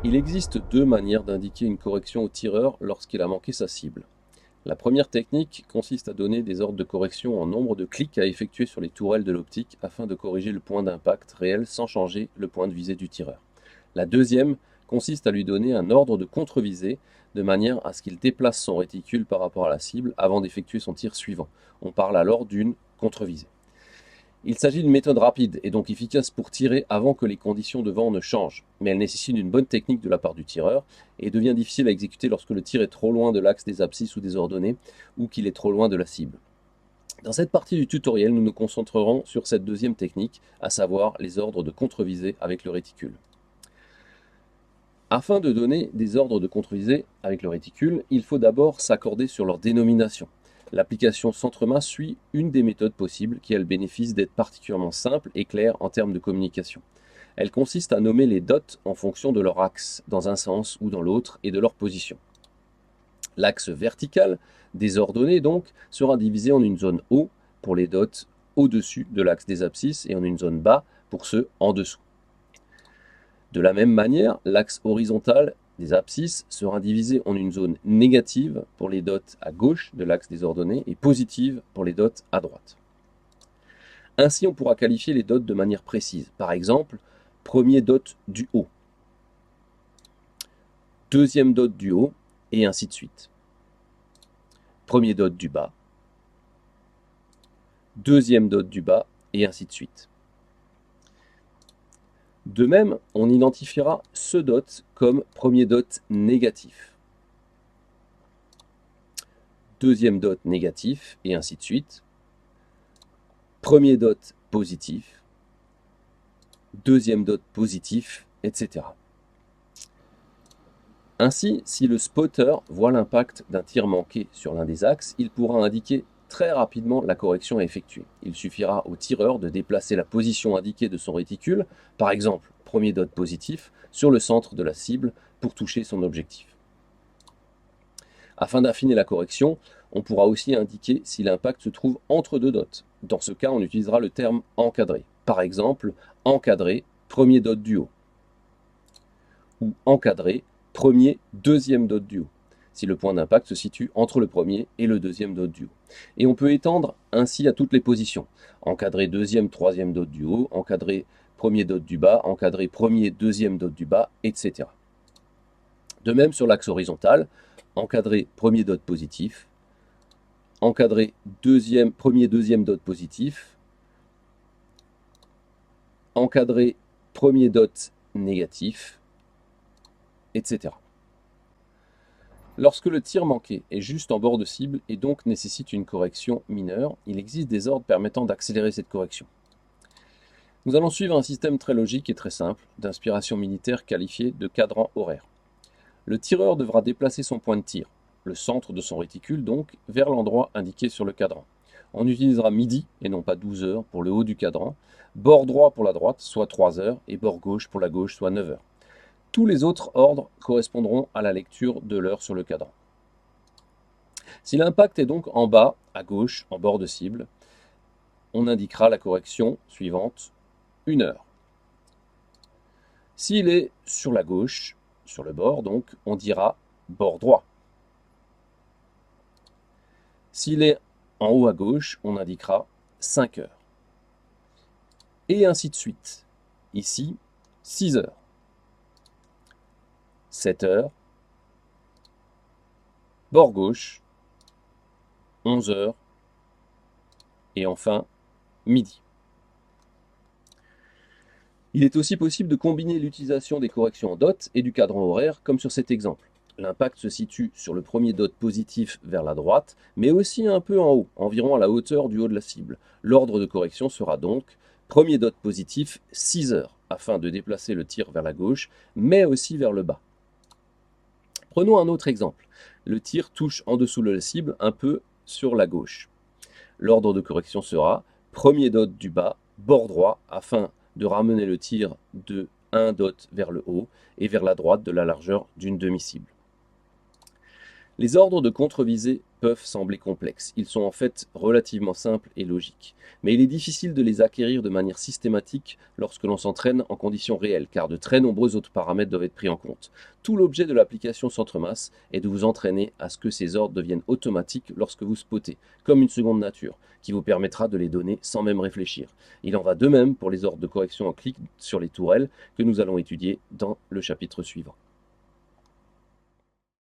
Il existe deux manières d'indiquer une correction au tireur lorsqu'il a manqué sa cible. La première technique consiste à donner des ordres de correction en nombre de clics à effectuer sur les tourelles de l'optique afin de corriger le point d'impact réel sans changer le point de visée du tireur. La deuxième consiste à lui donner un ordre de contre-visée de manière à ce qu'il déplace son réticule par rapport à la cible avant d'effectuer son tir suivant. On parle alors d'une contre-visée. Il s'agit d'une méthode rapide et donc efficace pour tirer avant que les conditions de vent ne changent, mais elle nécessite une bonne technique de la part du tireur et devient difficile à exécuter lorsque le tir est trop loin de l'axe des abscisses ou des ordonnées ou qu'il est trop loin de la cible. Dans cette partie du tutoriel, nous nous concentrerons sur cette deuxième technique, à savoir les ordres de contre-visée avec le réticule. Afin de donner des ordres de contre-visée avec le réticule, il faut d'abord s'accorder sur leur dénomination. L'application centre-main suit une des méthodes possibles qui a le bénéfice d'être particulièrement simple et claire en termes de communication. Elle consiste à nommer les dots en fonction de leur axe, dans un sens ou dans l'autre, et de leur position. L'axe vertical, désordonné donc, sera divisé en une zone haut pour les dots au-dessus de l'axe des abscisses et en une zone bas pour ceux en dessous. De la même manière, l'axe horizontal des abscisses sera divisé en une zone négative pour les dots à gauche de l'axe des ordonnées et positive pour les dots à droite. Ainsi, on pourra qualifier les dots de manière précise. Par exemple, premier dot du haut, deuxième dot du haut, et ainsi de suite. Premier dot du bas, deuxième dot du bas, et ainsi de suite. De même, on identifiera ce dot comme premier dot négatif, deuxième dot négatif, et ainsi de suite. Premier dot positif, deuxième dot positif, etc. Ainsi, si le spotter voit l'impact d'un tir manqué sur l'un des axes, il pourra indiquer très rapidement la correction à effectuer. Il suffira au tireur de déplacer la position indiquée de son réticule, par exemple premier dot positif, sur le centre de la cible pour toucher son objectif. Afin d'affiner la correction, on pourra aussi indiquer si l'impact se trouve entre deux dots. Dans ce cas, on utilisera le terme encadré. Par exemple, encadré, premier dot du haut. Ou encadré, premier, deuxième dot du haut, si le point d'impact se situe entre le premier et le deuxième dot du haut. Et on peut étendre ainsi à toutes les positions. Encadré deuxième, troisième dot du haut, encadré premier dot du bas, encadré premier, deuxième dot du bas, etc. De même sur l'axe horizontal, encadré premier dot positif, encadré premier, deuxième dot positif, encadré premier dot négatif, etc. Lorsque le tir manqué est juste en bord de cible et donc nécessite une correction mineure, il existe des ordres permettant d'accélérer cette correction. Nous allons suivre un système très logique et très simple d'inspiration militaire qualifié de cadran horaire. Le tireur devra déplacer son point de tir, le centre de son réticule donc, vers l'endroit indiqué sur le cadran. On utilisera midi et non pas 12 heures pour le haut du cadran, bord droit pour la droite, soit 3 heures, et bord gauche pour la gauche, soit 9 heures. Tous les autres ordres correspondront à la lecture de l'heure sur le cadran. Si l'impact est donc en bas, à gauche, en bord de cible, on indiquera la correction suivante, 1 heure. S'il est sur la gauche, sur le bord donc, on dira bord droit. S'il est en haut à gauche, on indiquera 5 heures. Et ainsi de suite. Ici, 6 heures. 7 heures. Bord gauche. 11 heures. Et enfin, midi. Il est aussi possible de combiner l'utilisation des corrections en dot et du cadran horaire, comme sur cet exemple. L'impact se situe sur le premier dot positif vers la droite, mais aussi un peu en haut, environ à la hauteur du haut de la cible. L'ordre de correction sera donc premier dot positif, 6 heures, afin de déplacer le tir vers la gauche, mais aussi vers le bas. Prenons un autre exemple. Le tir touche en dessous de la cible, un peu sur la gauche. L'ordre de correction sera premier dot du bas, bord droit, afin de ramener le tir de 1 dot vers le haut et vers la droite de la largeur d'une demi-cible. Les ordres de contre-visée peuvent sembler complexes. Ils sont en fait relativement simples et logiques. Mais il est difficile de les acquérir de manière systématique lorsque l'on s'entraîne en conditions réelles, car de très nombreux autres paramètres doivent être pris en compte. Tout l'objet de l'application Centre-Masse est de vous entraîner à ce que ces ordres deviennent automatiques lorsque vous spottez, comme une seconde nature, qui vous permettra de les donner sans même réfléchir. Il en va de même pour les ordres de correction en clic sur les tourelles que nous allons étudier dans le chapitre suivant.